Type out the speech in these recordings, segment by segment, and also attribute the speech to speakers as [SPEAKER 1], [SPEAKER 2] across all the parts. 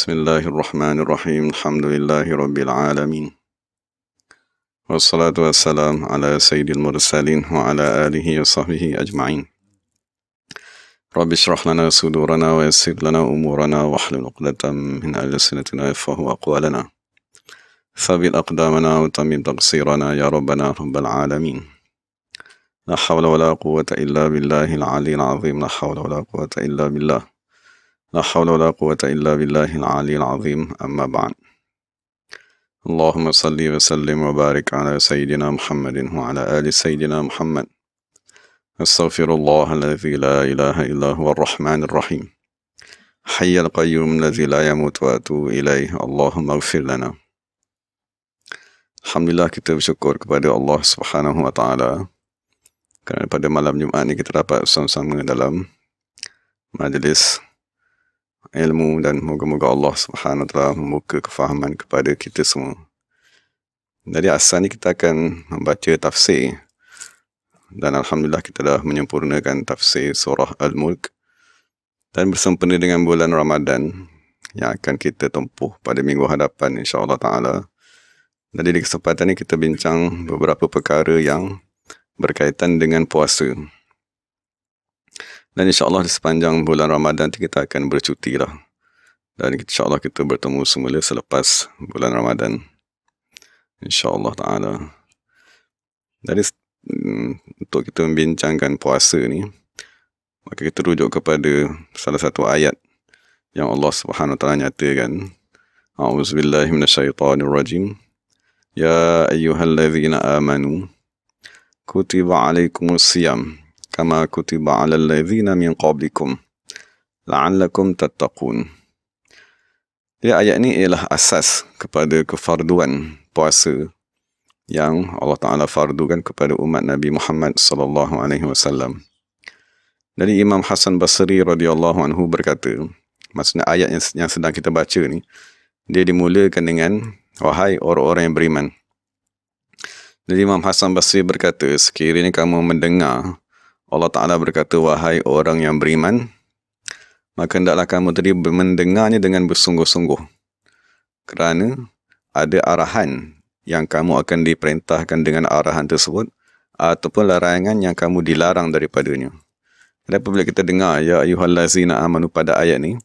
[SPEAKER 1] Bismillahirrahmanirrahim. Alhamdulillahi rabbil alamin. Wassalatu wassalam ala sayyidil mursalin wa ala alihi wa sahbihi ajma'in. Rabbi shrah lana sudurana wa yassir lana umurana wa hlul 'uqdatam min alsinatina yafqahu aqwalana. Thabbit aqdamana wa tammim taqsirana ya rabbana rabbal alamin. La hawla wa la quwwata illa billahil aliyyil azim. La hawla wa la quwwata illa billah. لا حول ولا قوة إلا بالله العلي العظيم أما بعد. اللهم صل وسلم وبارك على سيدنا محمد وعلى آل سيدنا محمد. أستغفر الله الذي لا إله إلا هو الرحمن الرحيم حي القيوم الذي لا يموت وأتوب إليه. اللهم اغفر لنا. Alhamdulillah, kita bersyukur kepada Allah Subhanahu wa Ta'ala kerana pada malam Jumaat ni kita dapat bersama-sama dalam majlis ilmu, dan moga-moga Allah Subhanahu wa Ta'ala membuka kefahaman kepada kita semua. Dari asal ni kita akan membaca tafsir, dan Alhamdulillah kita dah menyempurnakan tafsir surah Al-Mulk, dan bersempena dengan bulan Ramadan yang akan kita tempuh pada minggu hadapan insya-Allah Ta'ala. Jadi di kesempatan ni kita bincang beberapa perkara yang berkaitan dengan puasa. Dan insyaAllah di sepanjang bulan Ramadan kita akan bercuti lah. Dan insyaAllah kita bertemu semula selepas bulan Ramadan, insyaAllah Ta'ala. Jadi untuk kita membincangkan puasa ni, maka kita rujuk kepada salah satu ayat yang Allah Subhanahu wa Ta'ala nyatakan. A'udzubillahi minasyaitanirrajim. Ya ayyuhallazina amanu kutiba alaikumus siyam kama kutiba 'alal ladzina min qablikum la'allakum tattaqun. Jadi ayat ini ialah asas kepada kefarduan puasa yang Allah Ta'ala fardukan kepada umat Nabi Muhammad sallallahu alaihi wasallam. Dari Imam Hasan Basri radhiyallahu anhu berkata, maksudnya ayat yang sedang kita baca ni, dia dimulakan dengan wahai orang-orang yang beriman. Jadi Imam Hasan Basri berkata, sekiranya kamu mendengar Allah Ta'ala berkata, wahai orang yang beriman, maka hendaklah kamu tadi mendengarnya dengan bersungguh-sungguh, kerana ada arahan yang kamu akan diperintahkan dengan arahan tersebut, ataupun larangan yang kamu dilarang daripadanya. Dan apabila kita dengar ya ayyuhallazina amanu pada ayat ni,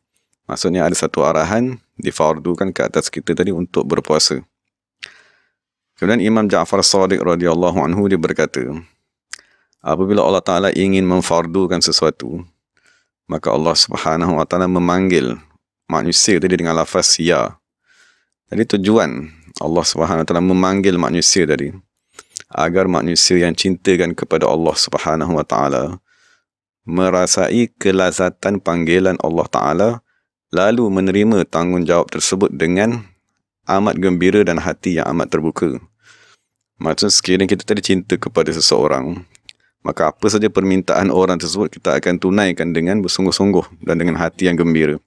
[SPEAKER 1] maksudnya ada satu arahan difardukan ke atas kita tadi untuk berpuasa. Kemudian Imam Ja'far Shadiq radhiyallahu anhu dia berkata, apabila Allah Ta'ala ingin memfardukan sesuatu, maka Allah Subhanahu wa Ta'ala memanggil manusia tadi dengan lafaz ya. Jadi tujuan Allah Subhanahu wa Ta'ala memanggil manusia tadi agar manusia yang cintakan kepada Allah Subhanahu wa Ta'ala merasai kelazatan panggilan Allah Ta'ala, lalu menerima tanggungjawab tersebut dengan amat gembira dan hati yang amat terbuka. Maksudnya sekiranya kita tadi cinta kepada seseorang, maka apa saja permintaan orang tersebut kita akan tunaikan dengan bersungguh-sungguh dan dengan hati yang gembira.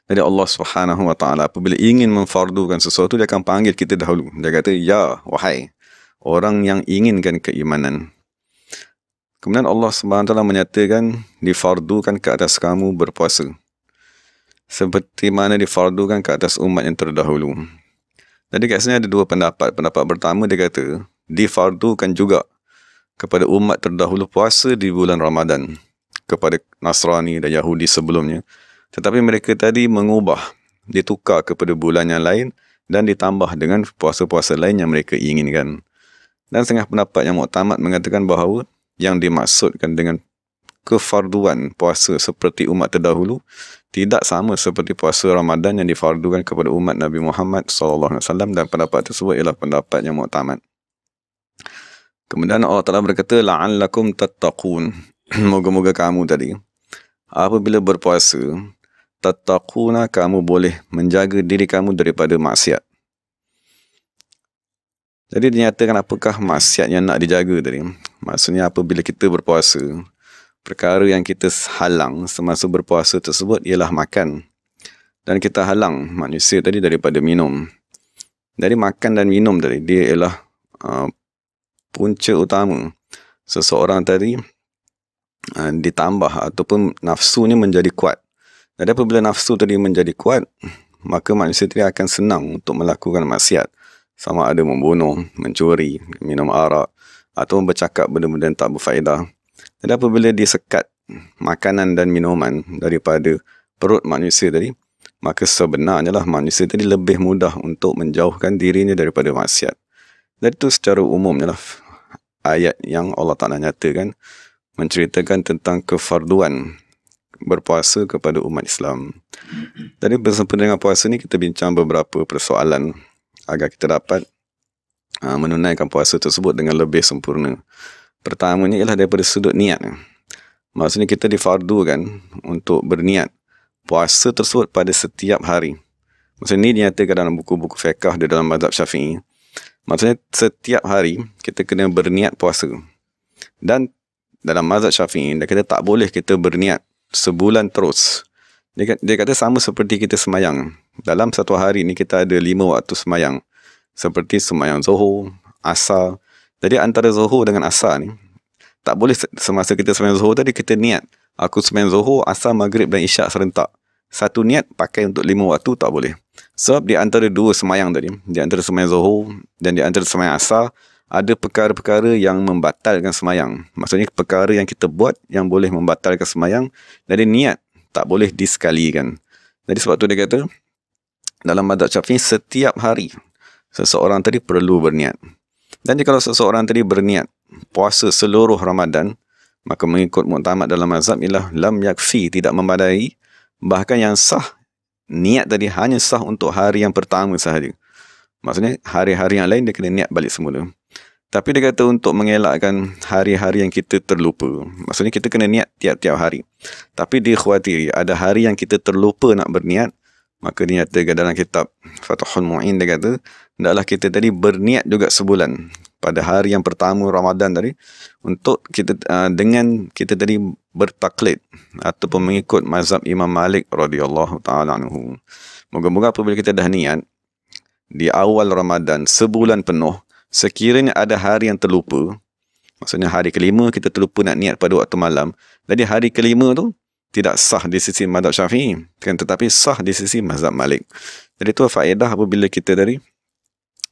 [SPEAKER 1] Jadi Allah Subhanahu wa Ta'ala apabila ingin memfardukan sesuatu, dia akan panggil kita dahulu. Dia kata, ya wahai orang yang inginkan keimanan. Kemudian Allah Subhanahu wa Ta'ala menyatakan difardukan ke atas kamu berpuasa, seperti mana difardukan ke atas umat yang terdahulu. Jadi kat sini ada dua pendapat. Pendapat pertama dia kata difardukan juga kepada umat terdahulu puasa di bulan Ramadan, kepada Nasrani dan Yahudi sebelumnya. Tetapi mereka tadi mengubah, ditukar kepada bulan yang lain dan ditambah dengan puasa-puasa lain yang mereka inginkan. Dan setengah pendapat yang muktamad mengatakan bahawa yang dimaksudkan dengan kefarduan puasa seperti umat terdahulu tidak sama seperti puasa Ramadan yang difardukan kepada umat Nabi Muhammad SAW, dan pendapat tersebut ialah pendapat yang muktamad. Kemudian Allah Ta'ala berkata, la'allakum tattaqun. Moga-moga kamu tadi, apabila berpuasa, tattaquna, kamu boleh menjaga diri kamu daripada maksiat. Jadi dinyatakan apakah maksiat yang nak dijaga tadi. Maksudnya apabila kita berpuasa, perkara yang kita halang semasa berpuasa tersebut ialah makan. Dan kita halang manusia tadi daripada minum. Jadi makan dan minum tadi, dia ialah punca utama seseorang tadi ditambah ataupun nafsunya menjadi kuat Dan apabila nafsu tadi menjadi kuat, maka manusia tadi akan senang untuk melakukan maksiat. Sama ada membunuh, mencuri, minum arak, atau bercakap benda-benda yang tak berfaedah. Dan apabila disekat makanan dan minuman daripada perut manusia tadi, maka sebenarnya lah manusia tadi lebih mudah untuk menjauhkan dirinya daripada maksiat. Dan itu secara umumnya lah ayat yang Allah Ta'ala nyatakan menceritakan tentang kefarduan berpuasa kepada umat Islam. Jadi bersempena dengan puasa ni kita bincang beberapa persoalan agar kita dapat menunaikan puasa tersebut dengan lebih sempurna. Pertamanya ialah daripada sudut niat. Maksudnya kita difardukan untuk berniat puasa tersebut pada setiap hari. Maksudnya ini dinyatakan dalam buku-buku fiqh di dalam mazhab Syafi'i. Maksudnya setiap hari kita kena berniat puasa. Dan dalam mazhab Syafi'i kita tak boleh kita berniat sebulan terus. Dia kata sama seperti kita semayang. Dalam satu hari ni kita ada 5 waktu semayang. Seperti semayang Zuhur, Asar. Jadi antara Zuhur dengan Asar ni, tak boleh semasa kita semayang Zuhur tadi kita niat, aku semayang Zuhur, Asar, Maghrib dan Isyak serentak. Satu niat pakai untuk 5 waktu tak boleh. Sebab di antara dua semayang tadi, di antara semayang Zuhur dan di antara semayang Asar, ada perkara-perkara yang membatalkan semayang. Maksudnya perkara yang kita buat yang boleh membatalkan semayang. Jadi niat tak boleh disekalikan. Jadi sebab tu dia kata dalam mazhab Syafi'i setiap hari seseorang tadi perlu berniat. Dan jika kalau seseorang tadi berniat puasa seluruh Ramadan, maka mengikut muktamad dalam mazhab ialah lam yakfi, tidak memadai. Bahkan yang sah, niat tadi hanya sah untuk hari yang pertama sahaja. Maksudnya hari-hari yang lain dia kena niat balik semula. Tapi dia kata untuk mengelakkan hari-hari yang kita terlupa. Maksudnya kita kena niat tiap-tiap hari. Tapi dia khawatiri ada hari yang kita terlupa nak berniat. Maka dia nyatakan dalam kitab Fathul Mu'in, dia kata hendaklah kita tadi berniat juga sebulan pada hari yang pertama Ramadan tadi, untuk kita dengan kita tadi bertaklid ataupun mengikut mazhab Imam Malik radhiyallahu ta'ala anhu. Moga-moga apabila kita dah niat di awal Ramadan sebulan penuh, sekiranya ada hari yang terlupa, maksudnya hari kelima kita terlupa nak niat pada waktu malam, jadi hari kelima tu tidak sah di sisi mazhab Syafi'i, kan, tetapi sah di sisi mazhab Malik. Jadi itu faedah apabila kita tadi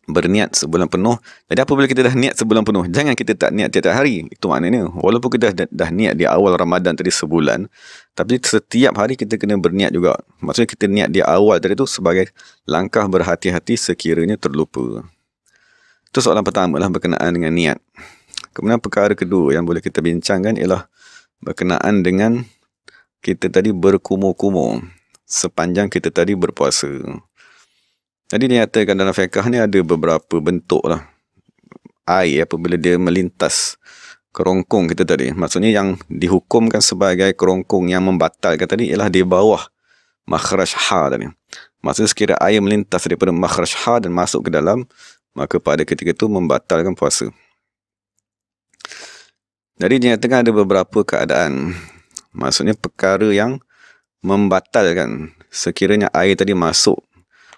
[SPEAKER 1] berniat sebulan penuh. Jadi apabila kita dah niat sebulan penuh, jangan kita tak niat tiap-tiap hari. Itu maknanya walaupun kita dah niat di awal Ramadan tadi sebulan, tapi setiap hari kita kena berniat juga. Maksudnya kita niat di awal tadi tu sebagai langkah berhati-hati sekiranya terlupa. Itu soalan pertama lah berkenaan dengan niat. Kemudian perkara kedua yang boleh kita bincangkan ialah berkenaan dengan kita tadi berkumur-kumur sepanjang kita tadi berpuasa. Jadi dinyatakan dalam fiqh ni ada beberapa bentuk lah air apabila dia melintas kerongkong kita tadi. Maksudnya yang dihukumkan sebagai kerongkong yang membatalkan tadi ialah di bawah makhraj ha tadi. Maksudnya sekira air melintas daripada makhraj ha dan masuk ke dalam, maka pada ketika itu membatalkan puasa. Jadi dinyatakan ada beberapa keadaan. Maksudnya perkara yang membatalkan sekiranya air tadi masuk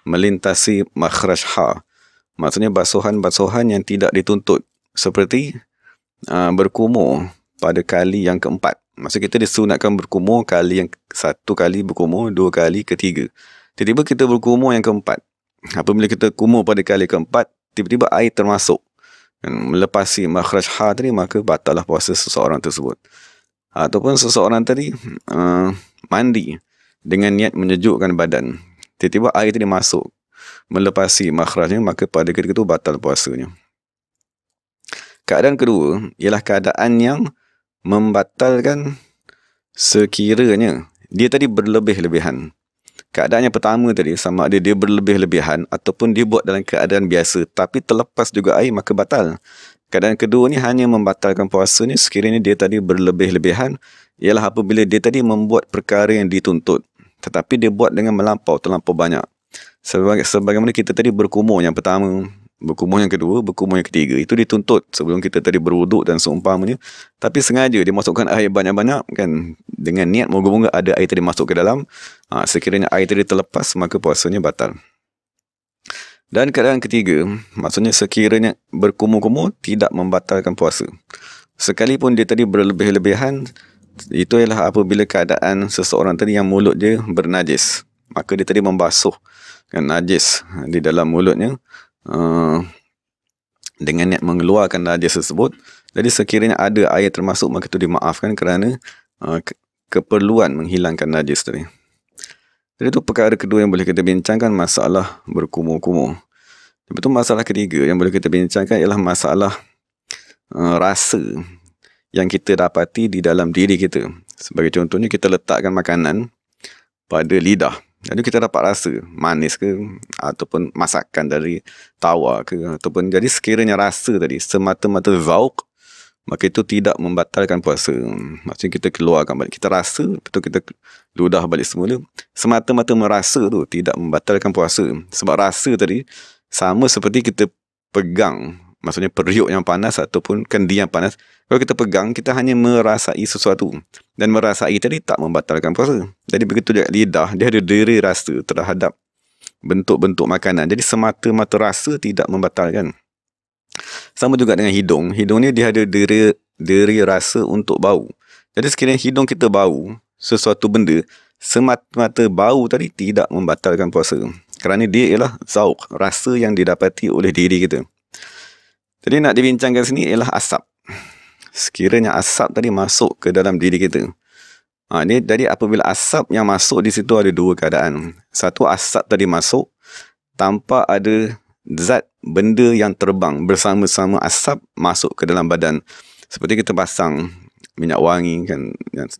[SPEAKER 1] melintasi makhraj ha. Maksudnya basuhan-basuhan yang tidak dituntut, seperti berkumur pada kali yang keempat. Maksudnya kita disunatkan berkumur kali yang satu kali berkumur, 2 kali, ketiga. Tiba-tiba kita berkumur yang keempat. Apabila kita kumur pada kali keempat, tiba-tiba air termasuk melepasi makhraj ha tadi, maka batallah puasa seseorang tersebut. Ataupun seseorang tadi mandi dengan niat menyejukkan badan, tiba-tiba air tadi masuk melepasi makhrajnya, maka pada ketika itu batal puasanya. Keadaan kedua ialah keadaan yang membatalkan sekiranya dia tadi berlebih-lebihan. Keadaan yang pertama tadi sama ada dia berlebih-lebihan ataupun dia buat dalam keadaan biasa tapi terlepas juga air, maka batal. Keadaan kedua ni hanya membatalkan puasa ni sekiranya dia tadi berlebih-lebihan, ialah apabila dia tadi membuat perkara yang dituntut tetapi dia buat dengan terlampau banyak. Sebagaimana kita tadi berkumur yang pertama, berkumur yang kedua, berkumur yang ketiga, itu dituntut sebelum kita tadi berwuduk dan seumpamanya, tapi sengaja dia masukkan air banyak-banyak kan, dengan niat moga-moga ada air tadi masuk ke dalam. Sekiranya air tadi terlepas, maka puasanya batal. Dan keadaan ketiga, maksudnya sekiranya berkumur-kumur tidak membatalkan puasa. Sekalipun dia tadi berlebih-lebihan, Itu ialah apabila keadaan seseorang tadi yang mulut dia bernajis, maka dia tadi membasuh najis di dalam mulutnya dengan niat mengeluarkan najis tersebut. Jadi sekiranya ada air termasuk, maka itu dimaafkan kerana keperluan menghilangkan najis tadi. Jadi itu perkara kedua yang boleh kita bincangkan, masalah berkumur-kumur. Lepas itu masalah ketiga yang boleh kita bincangkan ialah masalah rasa yang kita dapati di dalam diri kita. Sebagai contohnya, kita letakkan makanan pada lidah, jadi kita dapat rasa manis ke, ataupun masakan dari tawar ke, ataupun jadi sekiranya rasa tadi semata-mata zauq, maka itu tidak membatalkan puasa. Maksudnya kita keluarkan balik, kita rasa, betul kita ludah balik semula. Semata-mata merasa tu tidak membatalkan puasa. Sebab rasa tadi sama seperti kita pegang, maksudnya periuk yang panas ataupun kendi yang panas. Kalau kita pegang, kita hanya merasai sesuatu. Dan merasai tadi tak membatalkan puasa. Jadi begitu juga lidah, dia ada dera rasa terhadap bentuk-bentuk makanan. Jadi semata-mata rasa tidak membatalkan. Sama juga dengan hidung. Hidung ni dia ada dera rasa untuk bau. Jadi sekiranya hidung kita bau sesuatu benda, semata-mata bau tadi tidak membatalkan puasa. Kerana dia ialah zauq, rasa yang didapati oleh diri kita. Jadi nak dibincangkan sini ialah asap. Sekiranya asap tadi masuk ke dalam diri kita. Jadi apabila asap yang masuk di situ ada dua keadaan. Satu, asap tadi masuk tanpa ada zat benda yang terbang bersama-sama asap masuk ke dalam badan. Seperti kita pasang minyak wangi kan,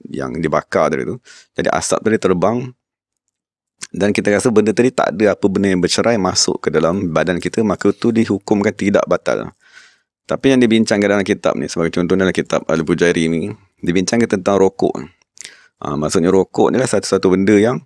[SPEAKER 1] yang dibakar tadi tu. Jadi asap tadi terbang dan kita rasa benda tadi tak ada apa benda yang bercerai masuk ke dalam badan kita, maka itu dihukumkan tidak batal. Tapi yang dibincangkan dalam kitab ni, sebagai contoh dalam kitab Al-Bujairi ni, dibincangkan tentang rokok. Maksudnya rokok ni lah satu-satu benda yang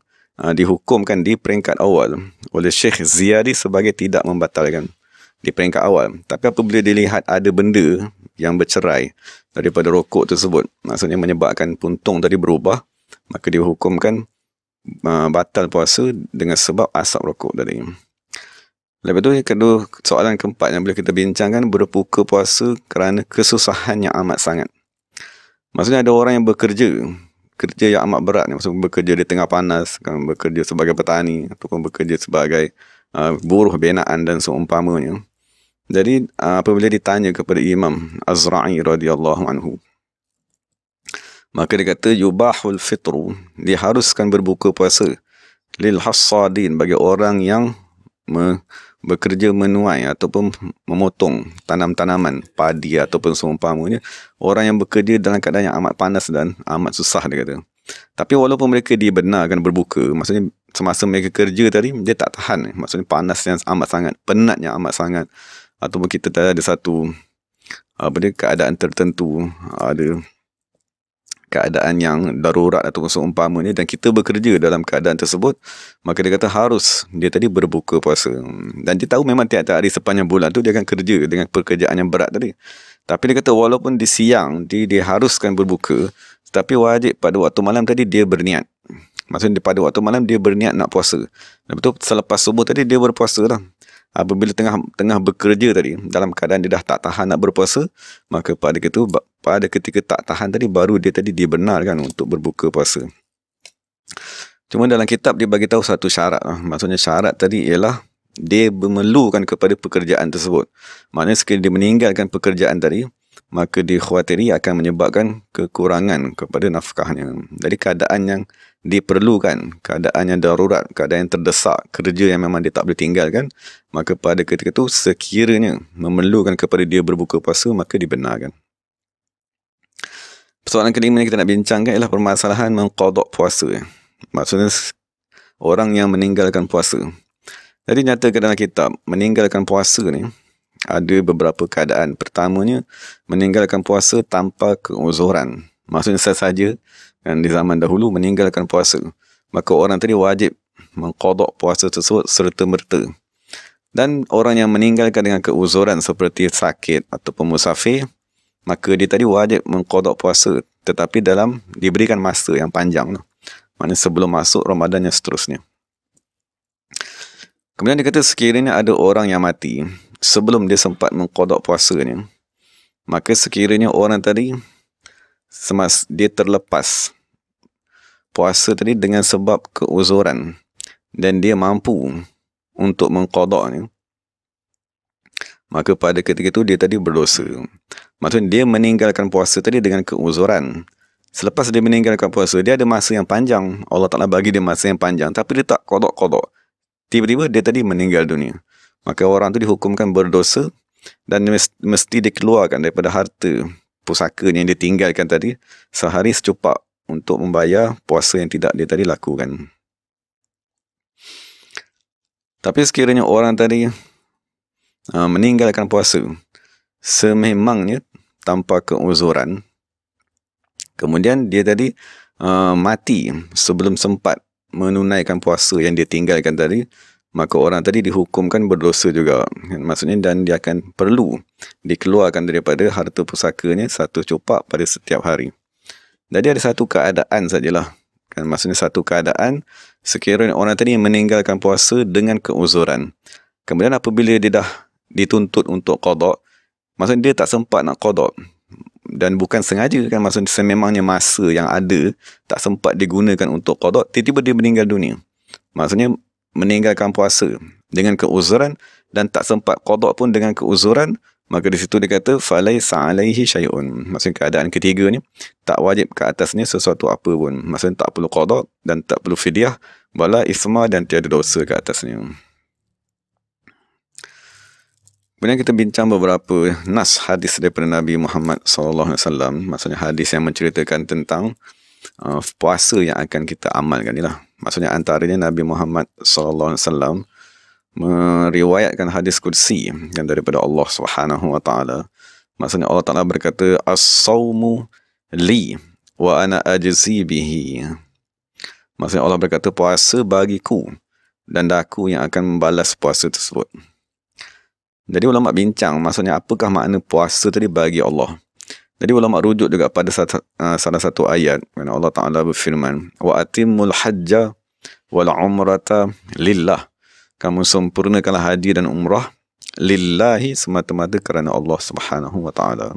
[SPEAKER 1] dihukumkan di peringkat awal oleh Syekh Ziyadi sebagai tidak membatalkan di peringkat awal. Tapi apabila dilihat ada benda yang bercerai daripada rokok tersebut, maksudnya menyebabkan puntung tadi berubah, maka dihukumkan batal puasa dengan sebab asap rokok tadi. Lepas tu kedua, soalan keempat yang boleh kita bincangkan, berbuka puasa kerana kesusahan yang amat sangat. Maksudnya ada orang yang bekerja yang amat berat, maksudnya bekerja di tengah panas, kan, bekerja sebagai petani ataupun bekerja sebagai buruh binaan dan seumpamanya. Jadi apabila ditanya kepada Imam Azra'i radhiyallahu anhu, maka dia kata yubahul fitru, diharuskan berbuka puasa lil hassadin, bagi orang yang bekerja menuai ataupun memotong tanam-tanaman padi ataupun seumpamanya, orang yang bekerja dalam keadaan yang amat panas dan amat susah, dia kata. Tapi walaupun mereka dibenarkan berbuka, maksudnya semasa mereka kerja tadi dia tak tahan, maksudnya panas yang amat sangat, penat yang amat sangat, ataupun kita ada satu keadaan tertentu, ada keadaan yang darurat ataupun seumpamanya, dan kita bekerja dalam keadaan tersebut, maka dia kata harus dia tadi berbuka puasa. Dan dia tahu memang tiap-tiap hari sepanjang bulan tu dia akan kerja dengan pekerjaan yang berat tadi. Tapi dia kata walaupun di siang dia haruskan berbuka, tapi wajib pada waktu malam tadi dia berniat. Maksudnya pada waktu malam dia berniat nak puasa. Lepas tu selepas subuh tadi dia berpuasa lah. Apabila tengah bekerja tadi, dalam keadaan dia dah tak tahan nak berpuasa, maka pada ketika tak tahan tadi, baru dia tadi dibenarkan untuk berbuka puasa. Cuma dalam kitab dia bagi tahu satu syarat. Maksudnya syarat tadi ialah dia memerlukan kepada pekerjaan tersebut. Maknanya sekiranya dia meninggalkan pekerjaan tadi, maka dikhawatiri akan menyebabkan kekurangan kepada nafkahnya. Jadi keadaan yang diperlukan, keadaan yang darurat, keadaan yang terdesak, kerja yang memang dia tak boleh tinggalkan, maka pada ketika itu sekiranya memerlukan kepada dia berbuka puasa, maka dibenarkan. Persoalan kelima yang kita nak bincangkan ialah permasalahan mengqadha puasa. Maksudnya orang yang meninggalkan puasa. Jadi nyatakan dalam kitab, meninggalkan puasa ni ada beberapa keadaan. Pertamanya, meninggalkan puasa tanpa keuzuran. Maksudnya sahaja kan, di zaman dahulu meninggalkan puasa, maka orang tadi wajib mengqadha puasa tersebut serta-merta. Dan orang yang meninggalkan dengan keuzuran seperti sakit ataupun musafir, maka dia tadi wajib mengqadha puasa, tetapi diberikan masa yang panjang. Maksudnya sebelum masuk Ramadan yang seterusnya. Kemudian dia kata sekiranya ada orang yang mati sebelum dia sempat mengqadha puasanya, maka sekiranya orang tadi dia terlepas puasa tadi dengan sebab keuzuran dan dia mampu untuk mengqadanya, maka pada ketika itu dia tadi berdosa. Maksudnya dia meninggalkan puasa tadi dengan keuzuran. Selepas dia meninggalkan puasa, dia ada masa yang panjang. Allah Ta'ala bagi dia masa yang panjang, tapi dia tak qada. Tiba-tiba dia tadi meninggal dunia. Maka orang tu dihukumkan berdosa dan mesti dikeluarkan daripada harta pusaka yang dia tinggalkan tadi sehari secupak untuk membayar puasa yang tidak dia tadi lakukan. Tapi sekiranya orang tadi meninggalkan puasa sememangnya tanpa keuzuran, kemudian dia tadi mati sebelum sempat menunaikan puasa yang dia tinggalkan tadi, maka orang tadi dihukumkan berdosa juga. Maksudnya, dan dia akan perlu dikeluarkan daripada harta pusakanya satu copak pada setiap hari. Jadi ada satu keadaan sajalah. Kan, maksudnya satu keadaan sekiranya orang tadi meninggalkan puasa dengan keuzuran. Kemudian apabila dia dah dituntut untuk qada, maksudnya dia tak sempat nak qada. Dan bukan sengaja, kan, maksudnya sememangnya masa yang ada tak sempat digunakan untuk qada, tiba-tiba dia meninggal dunia. Maksudnya meninggalkan puasa dengan keuzuran dan tak sempat qada pun dengan keuzuran, maka di situ dia kata falaisa alaihi syai'un. Maksudnya keadaan ketiga ni tak wajib ke atasnya sesuatu apa pun. Maksudnya tak perlu qada dan tak perlu fidyah, wala isma dan tiada dosa ke atasnya. Kemudian kita bincang beberapa nas hadis daripada Nabi Muhammad SAW. Maksudnya hadis yang menceritakan tentang puasa yang akan kita amalkan inilah. Maksudnya antaranya Nabi Muhammad SAW meriwayatkan hadis qudsi yang daripada Allah SWT. Maksudnya Allah Ta'ala berkata, as-sawmu li wa ana ajzi bihi. Maksudnya Allah berkata, puasa bagiku dan aku yang akan membalas puasa tersebut. Jadi ulama bincang, maksudnya apakah makna puasa tadi bagi Allah. Jadi ulama rujuk juga pada salah satu ayat, mana Allah Ta'ala berfirman, wa atimul hajja wal umrata lillah. Kamu sempurnakanlah haji dan umrah lillahi, semata-mata kerana Allah Subhanahu wa Ta'ala.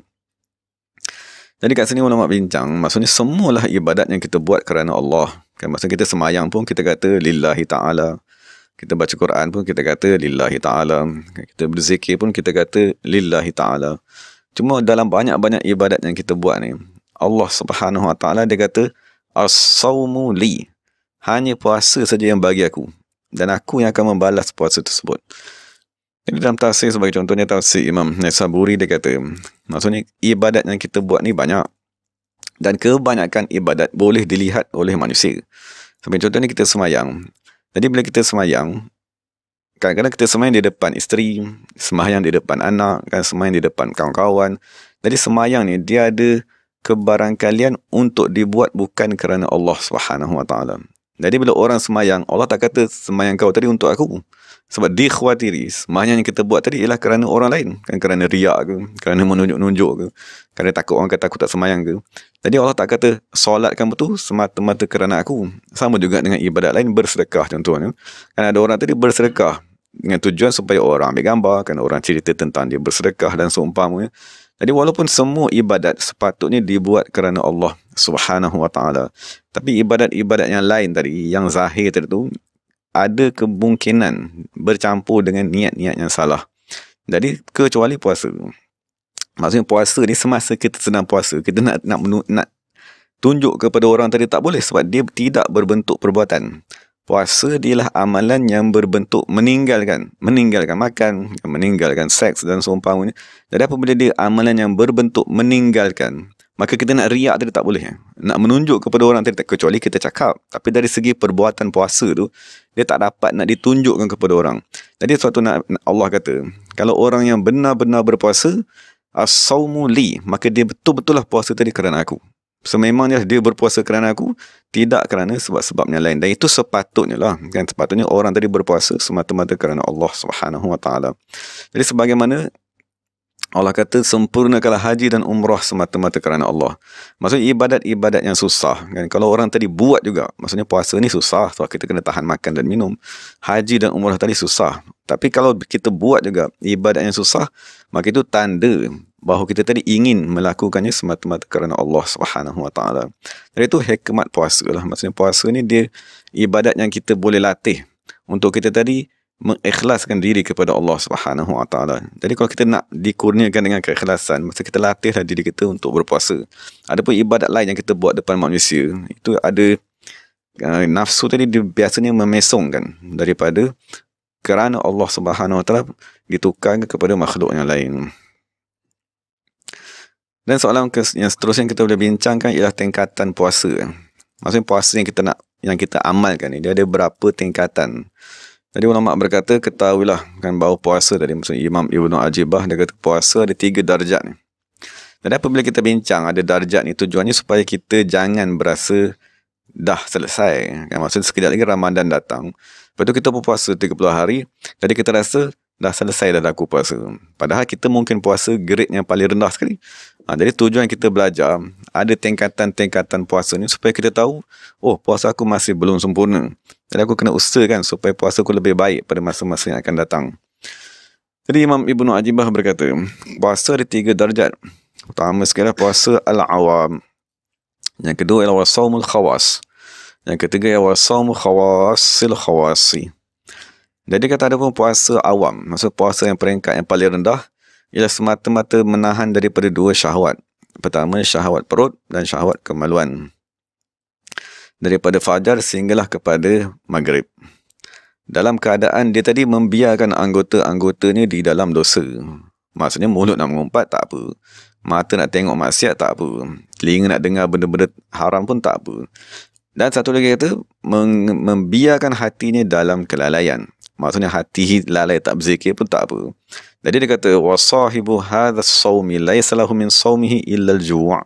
[SPEAKER 1] Jadi kat sini ulama bincang, maksudnya semualah ibadat yang kita buat kerana Allah. Kan, maksudnya kita semayang pun kita kata lillahi ta'ala. Kita baca Quran pun kita kata lillahi ta'ala. Kita berzikir pun kita kata lillahi ta'ala. Cuma dalam banyak-banyak ibadat yang kita buat ni, Allah Subhanahu wa Ta'ala dia kata as-sawmu li. Hanya puasa saja yang bagi aku. Dan aku yang akan membalas puasa tersebut. Jadi dalam tafsir, sebagai contohnya tafsir Imam Naisaburi, dia kata, maksudnya ibadat yang kita buat ni banyak. Dan kebanyakan ibadat boleh dilihat oleh manusia. Sebagai contohnya kita semayang. Jadi bila kita semayang, kadang-kadang kita semayang di depan isteri, semayang di depan anak, kan, semayang di depan kawan-kawan. Jadi semayang ni dia ada kebarangkalian untuk dibuat bukan kerana Allah Subhanahu wa Ta'ala. Jadi bila orang semayang, Allah tak kata semayang kau tadi untuk aku. Sebab dia khawatiri semayang yang kita buat tadi ialah kerana orang lain. Kan, kerana riak ke, kerana menunjuk-nunjuk ke, kerana takut orang kata aku tak semayang ke. Jadi Allah tak kata solat kamu tu semata-mata kerana aku. Sama juga dengan ibadat lain, bersedekah contohnya. Kan ada orang tadi bersedekah dengan tujuan supaya orang ambil gambar, kan, orang cerita tentang dia bersedekah dan seumpamanya. Jadi walaupun semua ibadat sepatutnya dibuat kerana Allah Subhanahu wa Ta'ala, tapi ibadat-ibadat yang lain tadi, yang zahir tadi tu, ada kemungkinan bercampur dengan niat-niat yang salah. Jadi kecuali puasa. Maksudnya puasa ni semasa kita sedang puasa, kita nak tunjuk kepada orang tadi tak boleh, sebab dia tidak berbentuk perbuatan. Puasa dialah amalan yang berbentuk meninggalkan makan, meninggalkan seks dan seumpamanya. Jadi apabila dia amalan yang berbentuk meninggalkan, maka kita nak riak tadi tak boleh. Nak menunjuk kepada orang tadi tak, kecuali kita cakap. Tapi dari segi perbuatan puasa tu, dia tak dapat nak ditunjukkan kepada orang. Jadi suatu Allah kata, kalau orang yang benar-benar berpuasa, as-sawmu li, maka dia betul-betul lah puasa tadi kerana aku. Sememangnya dia berpuasa kerana aku, tidak kerana sebab-sebabnya lain. Dan itu sepatutnya lah, kan, sepatutnya orang tadi berpuasa semata-mata kerana Allah Subhanahu wa Ta'ala. Jadi sebagaimana Allah kata sempurnakanlah haji dan umrah semata-mata kerana Allah. Maksudnya ibadat-ibadat yang susah, kan, kalau orang tadi buat juga, maksudnya puasa ni susah, sebab kita kena tahan makan dan minum. Haji dan umrah tadi susah. Tapi kalau kita buat juga ibadat yang susah, maka itu tanda bahawa kita tadi ingin melakukannya semata-mata kerana Allah Subhanahu Wa Taala. Jadi itu hikmat puasa lah. Maksudnya puasa ni dia ibadat yang kita boleh latih untuk kita tadi mengikhlaskan diri kepada Allah Subhanahu Wa Taala. Jadi kalau kita nak dikurniakan dengan keikhlasan, masa kita latihlah diri kita untuk berpuasa. Adapun ibadat lain yang kita buat depan manusia, itu ada nafsu tadi dia biasanya memesongkan daripada kerana Allah Subhanahu Wa Taala ditukarkan kepada makhluk yang lain. Dan soalan yang seterusnya kita boleh bincangkan ialah tingkatan puasa. Maksudnya puasa yang kita amalkan ni, dia ada berapa tingkatan. Jadi ulama berkata, ketahuilah kan bahawa puasa tadi, maksudnya Imam Ibnu Ajibah dia kata puasa ada 3 darjat ni. Dan apabila kita bincang ada darjat ni, tujuannya supaya kita jangan berasa dah selesai. Kan? Maksudnya sekejap lagi Ramadan datang. Lepas tu kita berpuasa 30 hari. Jadi kita rasa dah selesai dah aku puasa. Padahal kita mungkin puasa grade yang paling rendah sekali. Jadi tujuan kita belajar, ada tingkatan-tingkatan puasa ni supaya kita tahu, oh puasa aku masih belum sempurna. Jadi aku kena usahakan supaya puasa aku lebih baik pada masa-masa yang akan datang. Jadi Imam Ibnu Ajibah berkata, puasa ada 3 darjat. Pertama sekali puasa al-awam. Yang kedua ialah wasaumul khawas. Yang ketiga ialah wasaumu khawasil khawasi. Jadi kata ada pun puasa awam, maksud puasa yang peringkat yang paling rendah ialah semata-mata menahan daripada 2 syahwat. Pertama syahwat perut dan syahwat kemaluan. Daripada fajar sehinggalah kepada maghrib. Dalam keadaan dia tadi membiarkan anggota-anggotanya di dalam dosa. Maksudnya mulut nak mengumpat tak apa. Mata nak tengok maksiat tak apa. Telinga nak dengar benda-benda haram pun tak apa. Dan satu lagi kata, membiarkan hatinya dalam kelalaian. Maksudnya hati lalai tak berzikir pun tak apa. Jadi dia kata, wasahibu hadha as-sawmi laysa lahu min sawmihi illa al-ju'.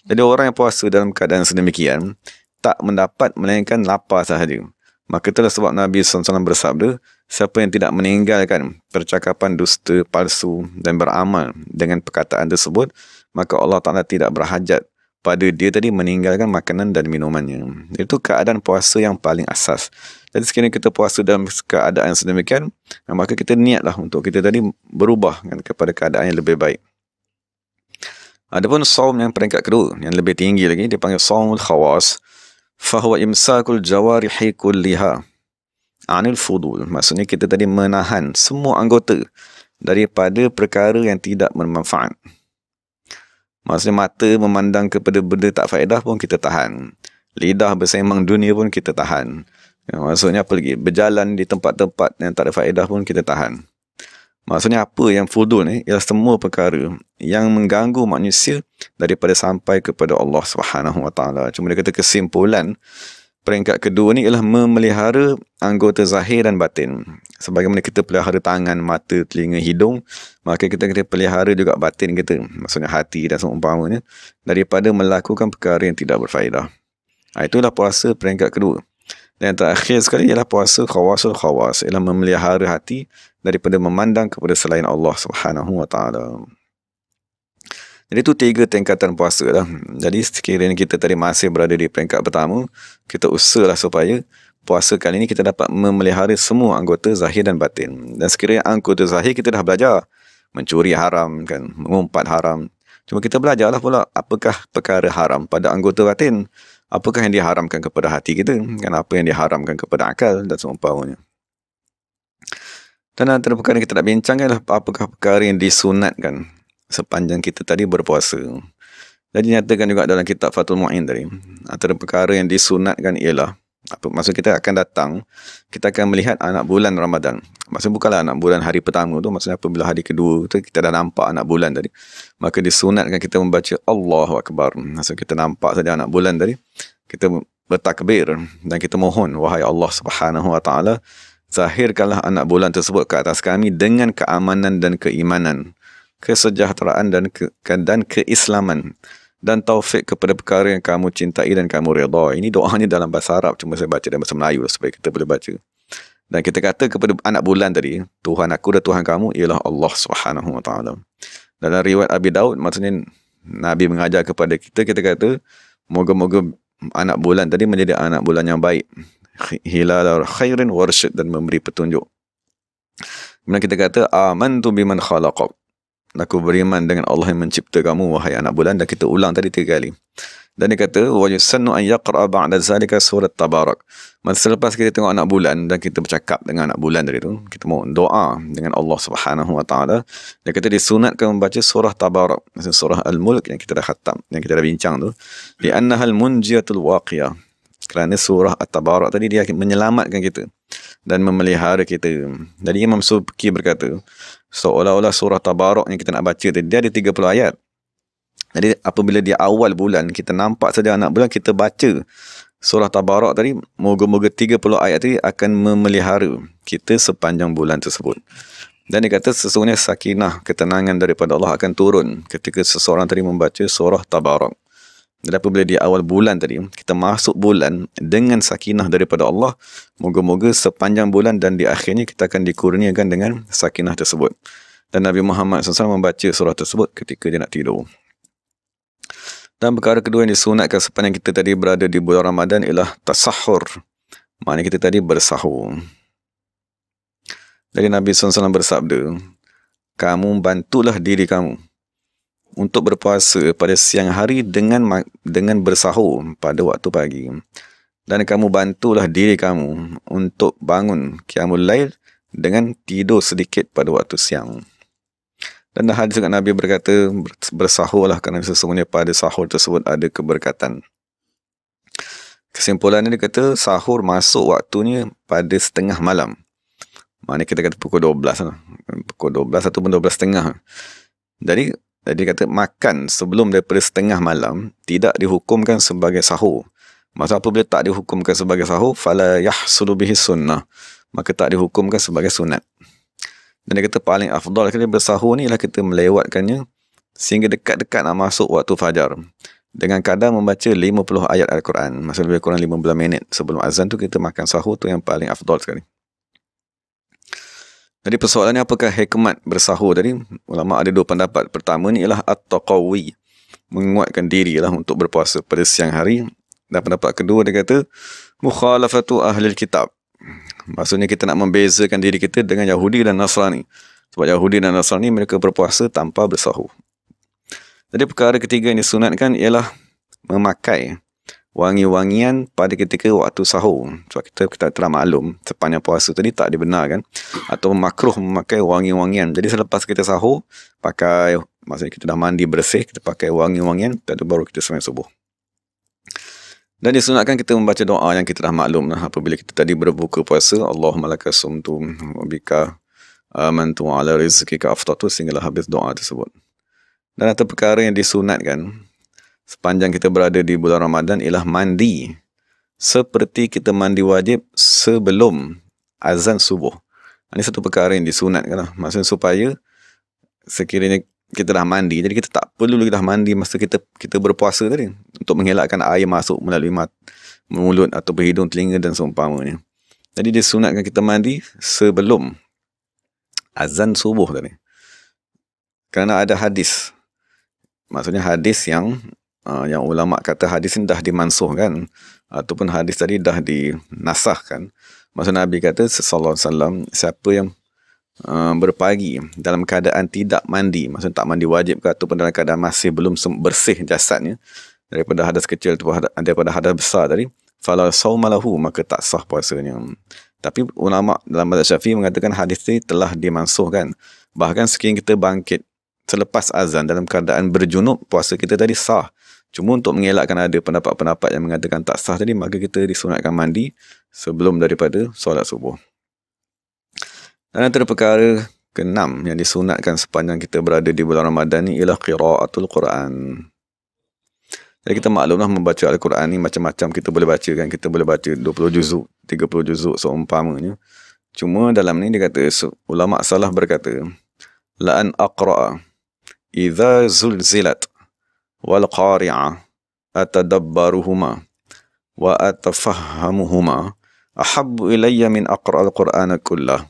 [SPEAKER 1] Jadi orang yang puasa dalam keadaan sedemikian tak mendapat melainkan lapar sahaja. Maka itulah sebab Nabi SAW bersabda, siapa yang tidak meninggalkan percakapan dusta, palsu dan beramal dengan perkataan tersebut, maka Allah Ta'ala tidak berhajat pada dia tadi meninggalkan makanan dan minumannya. Itu keadaan puasa yang paling asas. Jadi sekiranya kita puasa dalam keadaan sedemikian, maka kita niatlah untuk kita tadi berubah kan, kepada keadaan yang lebih baik. Adapun saum yang peringkat kedua, yang lebih tinggi lagi, dia panggil saumul khawas. Fahuwa imsakul jawarihi kulliha anil fudul. Maksudnya kita tadi menahan semua anggota daripada perkara yang tidak bermanfaat. Maksudnya mata memandang kepada benda tak faedah pun kita tahan. Lidah bersembang dunia pun kita tahan. Maksudnya apa lagi? Berjalan di tempat-tempat yang tak ada faedah pun kita tahan. Maksudnya apa yang fudul ni? Ialah semua perkara yang mengganggu manusia daripada sampai kepada Allah Subhanahu Wa Taala. Cuma dia kata kesimpulan peringkat kedua ni ialah memelihara anggota zahir dan batin. Sebagaimana kita pelihara tangan, mata, telinga, hidung, maka kita pelihara juga batin kita. Maksudnya hati dan seumpamanya daripada melakukan perkara yang tidak berfaedah. Itulah puasa peringkat kedua. Dan yang terakhir sekali ialah puasa khawasul khawas, ialah memelihara hati daripada memandang kepada selain Allah Subhanahu Wa Taala. Jadi itu 3 tingkatan puasa lah. Jadi sekiranya kita tadi masih berada di peringkat pertama, kita usahalah supaya puasa kali ini kita dapat memelihara semua anggota zahir dan batin. Dan sekiranya anggota zahir kita dah belajar mencuri haram kan, mengumpat haram. Cuma kita belajarlah pula apakah perkara haram pada anggota batin. Apakah yang diharamkan kepada hati kita, kan, apa yang diharamkan kepada akal dan seumpamanya. Dan antara perkara yang kita nak bincangkan adalah apakah perkara yang disunatkan sepanjang kita tadi berpuasa. Jadi nyatakan juga dalam kitab Fathul Mu'in tadi, antara perkara yang disunatkan ialah, maksud kita akan datang, kita akan melihat anak bulan Ramadan. Maksudnya bukanlah anak bulan hari pertama tu, maksudnya apabila hari kedua tu kita dah nampak anak bulan tadi, maka disunatkan kita membaca Allahu Akbar. Maksud kita nampak saja anak bulan tadi, kita bertakbir dan kita mohon, wahai Allah Subhanahu Wa Taala, zahirkanlah anak bulan tersebut ke atas kami dengan keamanan dan keimanan, kesejahteraan dan keislaman, dan taufik kepada perkara yang kamu cintai dan kamu redha. Ini doanya dalam bahasa Arab, cuma saya baca dalam bahasa Melayu supaya kita boleh baca. Dan kita kata kepada anak bulan tadi, Tuhan aku dan Tuhan kamu ialah Allah Subhanahu Wa Taala. Dalam riwayat Abi Daud, maksudnya Nabi mengajar kepada kita, kita kata moga-moga anak bulan tadi menjadi anak bulan yang baik, hilal khairin warsyid, dan memberi petunjuk. Kemudian kita kata amantu biman khalaqak. aku beriman dengan Allah yang mencipta kamu, wahai anak bulan. Dan kita ulang tadi 3 kali. Dan dia kata, wa yusannu an yaqra'a ba'da zalika surat Tabarak. Masa selepas kita tengok anak bulan dan kita bercakap dengan anak bulan tadi tu, kita mau doa dengan Allah Subhanahu wa taala. Dia kata disunatkan membaca surah Tabarak, maksud surah Al-Mulk yang kita dah khatam, yang kita dah bincang tu. Li'annaha al-munjiyatul waqiyah. Kerana surah At-Tabarak tadi dia menyelamatkan kita dan memelihara kita. Jadi Imam Subki berkata, seolah-olah surah Tabarak yang kita nak baca tadi, dia ada 30 ayat. Jadi apabila dia awal bulan, kita nampak saja anak bulan, kita baca surah Tabarak tadi, moga-moga 30 ayat tadi akan memelihara kita sepanjang bulan tersebut. Dan dia kata sesungguhnya sakinah, ketenangan daripada Allah akan turun ketika seseorang tadi membaca surah Tabarak. Dan apabila di awal bulan tadi, kita masuk bulan dengan sakinah daripada Allah, moga-moga sepanjang bulan dan di akhirnya kita akan dikurniakan dengan sakinah tersebut. Dan Nabi Muhammad SAW membaca surah tersebut ketika dia nak tidur. Dan perkara kedua yang disunatkan sepanjang kita tadi berada di bulan Ramadan ialah tasahur. Maknanya kita tadi bersahur. Jadi Nabi SAW bersabda, kamu bantulah diri kamu untuk berpuasa pada siang hari dengan bersahur pada waktu pagi. Dan kamu bantulah diri kamu untuk bangun qiyamul lail dengan tidur sedikit pada waktu siang. Dan hadis juga Nabi berkata, bersahurlah kerana sesungguhnya pada sahur tersebut ada keberkatan. Kesimpulannya dia kata, sahur masuk waktunya pada setengah malam. Maknanya kita kata pukul 12 lah. Pukul 12 ataupun 12.30. Jadi kata makan sebelum daripada setengah malam tidak dihukumkan sebagai sahur. Maksud apabila tak dihukumkan sebagai sahur, fala yahsulu bihi sunnah. Maka tak dihukumkan sebagai sunat. Dan dia kata paling afdal kita bersahur ni ialah kita melewatkannya sehingga dekat-dekat nak masuk waktu fajar. Dengan kadar membaca 50 ayat Al-Quran. Maksud lebih kurang 15 minit sebelum azan tu kita makan sahur tu yang paling afdal sekali. Jadi persoalannya apakah hikmat bersahur tadi? Ulama ada 2 pendapat. Pertama ni ialah at-taqawi, menguatkan diri lah untuk berpuasa pada siang hari. Dan pendapat kedua dia kata mukhalafatu ahlil kitab. Maksudnya kita nak membezakan diri kita dengan Yahudi dan Nasrani. Sebab Yahudi dan Nasrani mereka berpuasa tanpa bersahur. Jadi perkara ketiga yang disunatkan ialah memakai wangi-wangian pada ketika waktu sahur. Sebab kita telah maklum sepanjang puasa tadi tak dibenarkan atau makruh memakai wangi-wangian. Jadi selepas kita sahur, pakai, maksudnya kita dah mandi bersih, kita pakai wangi-wangian, lepas baru kita sembahyang subuh. Dan disunatkan kita membaca doa yang kita dah maklum lah apabila kita tadi berbuka puasa. Allahumma laka sumtu wa bika amantu ala rizqika aftartu, sehinggalah habis doa tersebut. Dan ada perkara yang disunatkan sepanjang kita berada di bulan Ramadan ialah mandi seperti kita mandi wajib sebelum azan subuh. Ini satu perkara yang disunatkan lah. Maksudnya supaya sekiranya kita dah mandi, jadi kita tak perlu lagi dah mandi masa kita berpuasa tadi untuk mengelakkan air masuk melalui mulut atau hidung, telinga dan seumpamanya. Jadi disunatkan kita mandi sebelum azan subuh tadi. Kerana ada hadis. Maksudnya hadis yang ulama kata hadis ini dah dimansuhkan ataupun hadis tadi dah dinasahkan. Maksud Nabi kata sallallahu alaihi wasallam, siapa yang berpagi dalam keadaan tidak mandi, maksudnya tak mandi wajib ke ataupun dalam keadaan masih belum bersih jasadnya daripada hadas kecil ataupun daripada hadas besar tadi, fala saumalahu, maka tak sah puasanya. Tapi ulama dalam mazhab Syafi'i mengatakan hadis ini telah dimansuhkan. Bahkan sekiranya kita bangkit selepas azan dalam keadaan berjunub, puasa kita tadi sah. Cuma untuk mengelakkan ada pendapat-pendapat yang mengatakan tak sah tadi, maka kita disunatkan mandi sebelum daripada solat subuh. Dan antara perkara ke-6 yang disunatkan sepanjang kita berada di bulan Ramadan ni ialah qiraatul Quran. Jadi kita maklumlah membaca Al-Quran ni macam-macam kita boleh baca kan. Kita boleh baca 20 juzuk, 30 juzuk seumpamanya. Cuma dalam ni dia kata, ulama salah berkata, la an aqra'a idza zulzilat wal qari'ah atadabbaruhuma wa atafahhamuhuma ahabbu ilayya min aqra'al Qur'ana kullah.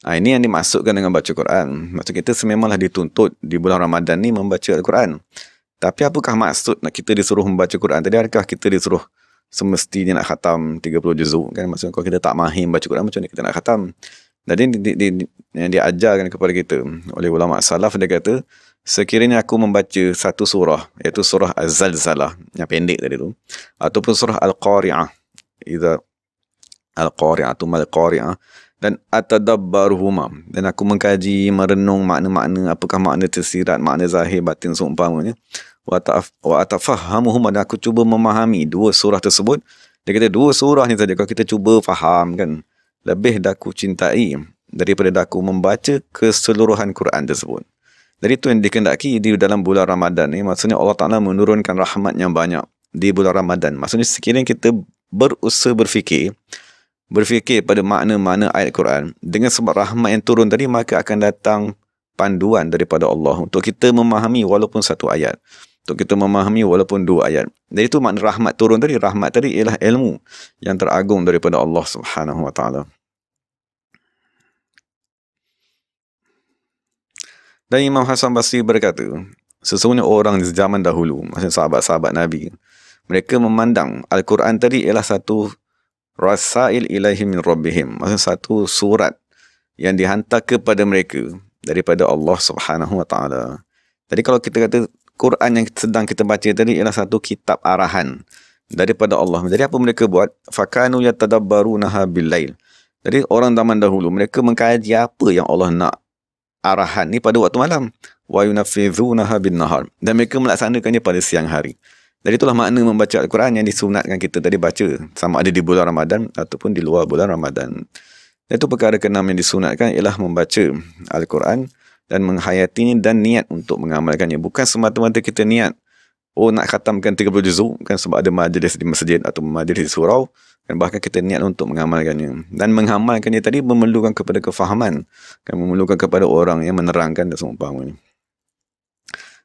[SPEAKER 1] Ini yang dimasukkan dengan baca Quran. Maksud kita sememanglah dituntut di bulan Ramadan ni membaca Al-Quran. Tapi apakah maksud nak kita disuruh membaca Quran tadi? Adakah kita disuruh semestinya nak khatam 30 juzuk kan? Maksudnya kalau kita tak mahir baca Quran, macam mana kita nak khatam? Jadi yang diajarkan kepada kita oleh ulama salaf, dia kata, sekiranya aku membaca satu surah, iaitu surah Az-Zalzalah, yang pendek tadi tu, ataupun surah Al-Qari'ah, idza Al-Qari'atu mal-Qari'ah, dan atadabbaruhuma, dan aku mengkaji, merenung makna-makna, apakah makna tersirat, makna zahir, batin seumpamanya, wa atafahhamuhuma, dan aku cuba memahami dua surah tersebut. Dia kata dua surah ni saja kalau kita cuba faham kan, lebih daku cintai daripada daku membaca keseluruhan Quran tersebut. Jadi itu yang dikehendaki di dalam bulan Ramadan ni. Maksudnya Allah Ta'ala menurunkan rahmat yang banyak di bulan Ramadan. Maksudnya sekiranya kita berusaha berfikir pada makna-makna ayat Quran, dengan sebab rahmat yang turun tadi, maka akan datang panduan daripada Allah untuk kita memahami walaupun satu ayat, untuk kita memahami walaupun dua ayat. Jadi itu makna rahmat turun tadi. Rahmat tadi ialah ilmu yang teragung daripada Allah Subhanahu Wa Ta'ala. Dan Imam Hasan Basri berkata, sesungguhnya orang di zaman dahulu, maksudnya sahabat-sahabat Nabi, mereka memandang Al-Quran tadi ialah satu rasail ilahi min rabbihim, maksudnya satu surat yang dihantar kepada mereka daripada Allah Subhanahu Wa Ta'ala. Jadi kalau kita kata Quran yang sedang kita baca tadi ialah satu kitab arahan daripada Allah. Jadi apa mereka buat? Fakanu yatadabbarunaha bil-lail. Jadi orang zaman dahulu mereka mengkaji apa yang Allah nak arahan ni pada waktu malam. Wa yunafidhunaha bin-nahar. Dan mereka melaksanakannya pada siang hari. Jadi itulah makna membaca Al-Quran yang disunatkan kita tadi baca, sama ada di bulan Ramadan ataupun di luar bulan Ramadan. Itu perkara keenam yang disunatkan ialah membaca Al-Quran dan menghayatinya dan niat untuk mengamalkannya. Bukan semata-mata kita niat, nak khatamkan 30 juzuk, kan, sebab ada majlis di masjid atau majlis di surau, kan, bahkan kita niat untuk mengamalkannya. Dan mengamalkannya tadi memerlukan kepada kefahaman, kan, memerlukan kepada orang yang menerangkan dan seumpamanya.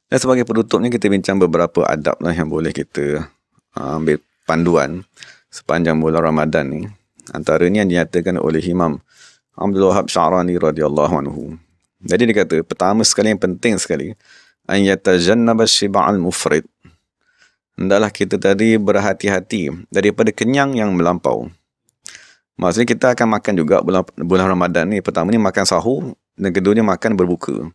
[SPEAKER 1] Dan sebagai penutupnya, kita bincang beberapa adab lah yang boleh kita ambil panduan sepanjang bulan Ramadan ni. Antaranya yang dinyatakan oleh Imam Abdul Wahab Sya'rani radhiyallahu anhu. Jadi dia kata, pertama sekali, yang penting sekali, an yatajannaba syiba'al mufrid. Hendaklah kita tadi berhati-hati daripada kenyang yang melampau. Maksudnya kita akan makan juga bulan Ramadan ni. Pertama ni makan sahur, dan keduanya makan berbuka.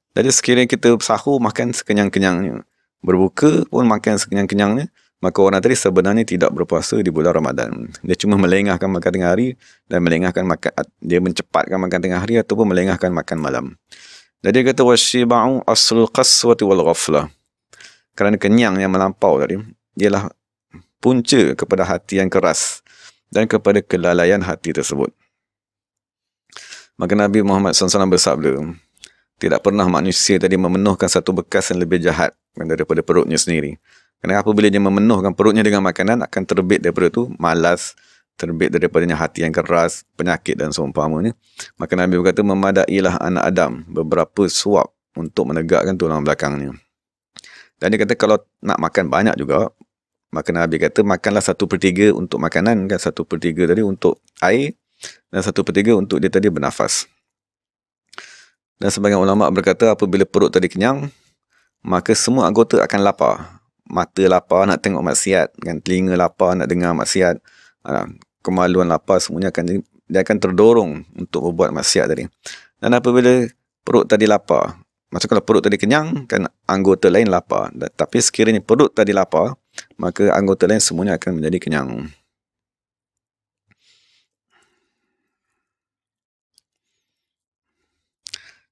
[SPEAKER 1] Jadi sekiranya kita sahur makan sekenyang-kenyangnya, berbuka pun makan sekenyang-kenyangnya, maka orang tadi sebenarnya tidak berpuasa di bulan Ramadan. Dia cuma melengahkan makan tengah hari dan melengahkan makan, dia mencepatkan makan tengah hari ataupun melengahkan makan malam. Jadi dia kata wasyiba'u aslul qaswati wal ghaflah. Kerana kenyang yang melampau tadi ialah punca kepada hati yang keras dan kepada kelalaian hati tersebut. Maka Nabi Muhammad SAW bersabda, tidak pernah manusia tadi memenuhkan satu bekas yang lebih jahat daripada perutnya sendiri. Kerana apabila dia memenuhkan perutnya dengan makanan, akan terbit daripada itu malas, terbit daripadanya hati yang keras, penyakit dan seumpamanya. Maka Nabi berkata, memadailah anak Adam beberapa suap untuk menegakkan tulang belakangnya. Dan dia kata kalau nak makan banyak juga, maka Nabi kata makanlah 1/3 untuk makanan, kan, 1/3 tadi untuk air, dan 1/3 untuk dia tadi bernafas. Dan sebagian ulama berkata apabila perut tadi kenyang, maka semua anggota akan lapar. Mata lapar nak tengok maksiat, kan, telinga lapar nak dengar maksiat, kemaluan lapar, semuanya dia akan terdorong untuk berbuat maksiat tadi. Dan apabila perut tadi lapar, macam kalau perut tadi kenyang, kan anggota lain lapar. Tapi sekiranya perut tadi lapar, maka anggota lain semuanya akan menjadi kenyang.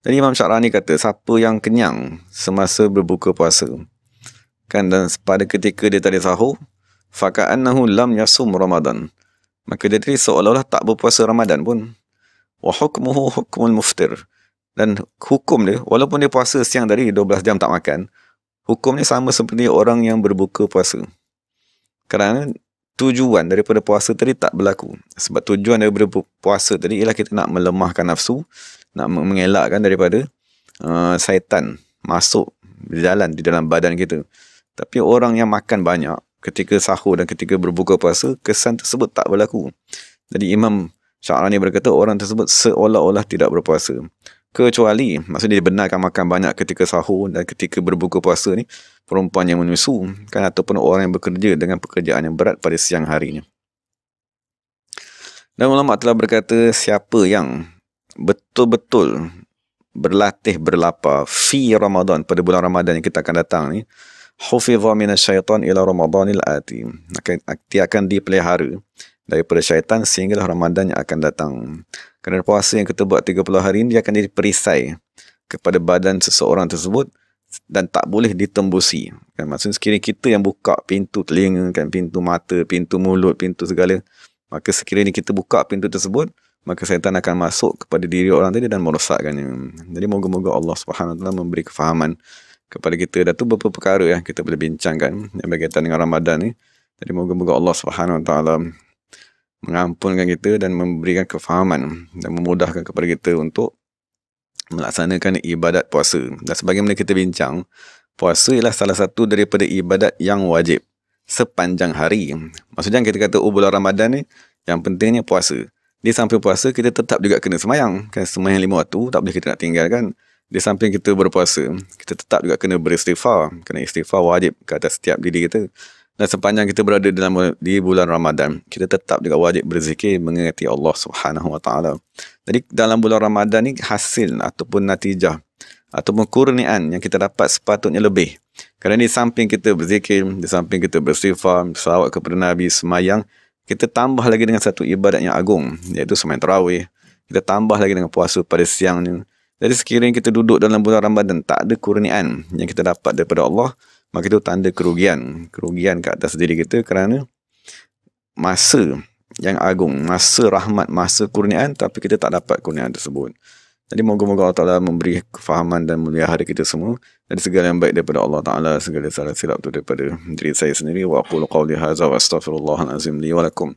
[SPEAKER 1] Jadi Imam Sya'rani kata, siapa yang kenyang semasa berbuka puasa, kan, dan pada ketika dia tadi sahur, faka'annahu lam yasum Ramadan, maka dia tadi seolah-olah tak berpuasa Ramadan pun. Wa hukmuhu hukmul muftir, dan hukum dia, walaupun dia puasa siang tadi 12 jam tak makan, hukumnya sama seperti orang yang berbuka puasa. Kerana tujuan daripada puasa tadi tak berlaku. Sebab tujuan daripada puasa tadi ialah kita nak melemahkan nafsu, nak mengelakkan daripada syaitan masuk berjalan di dalam badan kita. Tapi orang yang makan banyak ketika sahur dan ketika berbuka puasa, kesan tersebut tak berlaku. Jadi Imam Sya'rani berkata orang tersebut seolah-olah tidak berpuasa. Kecuali, maksudnya dibenarkan makan banyak ketika sahur dan ketika berbuka puasa ni, perempuan yang menyusu, kan, ataupun orang yang bekerja dengan pekerjaan yang berat pada siang harinya. Dan ulama telah berkata, siapa yang betul-betul berlatih berlapar fi Ramadan, pada bulan Ramadan yang kita akan datang ni, hufidha minasyaitan ila Ramadanil ati, dia akan dipelihara daripada syaitan sehinggalah Ramadan yang akan datang. Kerana puasa yang kita buat 30 hari ini, dia akan diperisai kepada badan seseorang tersebut dan tak boleh ditembusi. Kan? Maksudnya sekiranya kita yang buka pintu telinga, kan, pintu mata, pintu mulut, pintu segala, maka sekiranya kita buka pintu tersebut, maka syaitan akan masuk kepada diri orang tadi dan merosakkannya. Jadi moga-moga Allah Subhanahu Wa Taala memberi kefahaman kepada kita. Dan tu beberapa perkara yang kita boleh bincangkan yang berkaitan dengan Ramadan ni. Jadi moga-moga Allah Subhanahu Wa Taala mengampunkan kita dan memberikan kefahaman dan memudahkan kepada kita untuk melaksanakan ibadat puasa. Dan sebagaimana kita bincang, puasa ialah salah satu daripada ibadat yang wajib sepanjang hari. Maksudnya kita kata bulan Ramadan ni yang pentingnya puasa. Di samping puasa, kita tetap juga kena semayang. Kan, semayang 5 waktu, tak boleh kita nak tinggalkan. Di samping kita berpuasa, kita tetap juga kena beristighfar. Kena istighfar wajib ke atas setiap diri kita. Dan sepanjang kita berada di bulan Ramadan, kita tetap juga wajib berzikir mengingati Allah Subhanahu Wa Taala. Jadi dalam bulan Ramadan ni, hasil ataupun natijah ataupun kurniaan yang kita dapat sepatutnya lebih. Kerana di samping kita berzikir, di samping kita beristighfar, selawat kepada Nabi, semayang, kita tambah lagi dengan satu ibadat yang agung, iaitu sembahyang tarawih. Kita tambah lagi dengan puasa pada siangnya. Jadi sekiranya kita duduk dalam bulan Ramadan, tak ada kurniaan yang kita dapat daripada Allah, maka itu tanda kerugian. Kerugian ke atas diri kita kerana masa yang agung, masa rahmat, masa kurniaan, tapi kita tak dapat kurniaan tersebut. Jadi moga-moga Allah Ta'ala memberi kefahaman dan melihara kita semua dari segala yang baik daripada Allah Ta'ala, segala salah silap itu daripada diri saya sendiri. Wa aqulu qawli hadza wa astaghfirullahal azim li wa lakum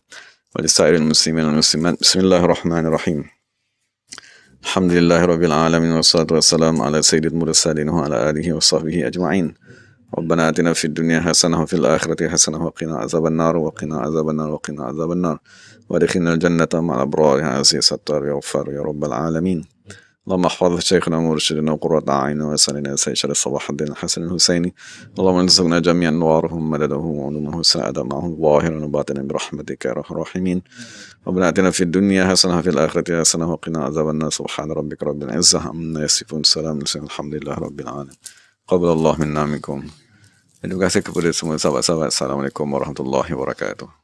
[SPEAKER 1] wa lisairil muslimin wal muslimat. Bismillahirrahmanirrahim. Alhamdulillahirabbil alamin wassalatu wassalamu ala sayyidil mursalin wa ala alihi wa sahbihi ajma'in. Rabbana atina fid dunya hasanah wa fil akhirati hasanah wa qina azabannar wa qina azabannar wa qina azabannar wa adkhilnal jannata ma'al abrar ya aziz sattar ya ghaffar ya rabbal alamin. اللهم احفظ شيخنا ومرشدنا وقرة أعيننا وسلنا سيشل صلاح الدين الحسن الحسيني اللهم انزغنا جميعا نوارهم مدده وعلومه سعادة معه ظاهرا وباطنا برحمتك يا ارحم الراحمين ربنا آتنا في الدنيا حسنة وفي الآخرة حسنة وقنا عذاب النار سبحان ربك رب العزة عما يصفون سلام الحمد لله رب العالمين قبل الله منا منكم. Terima kasih kepada semua sahabat-sahabat. Assalamualaikum warahmatullahi wabarakatuh.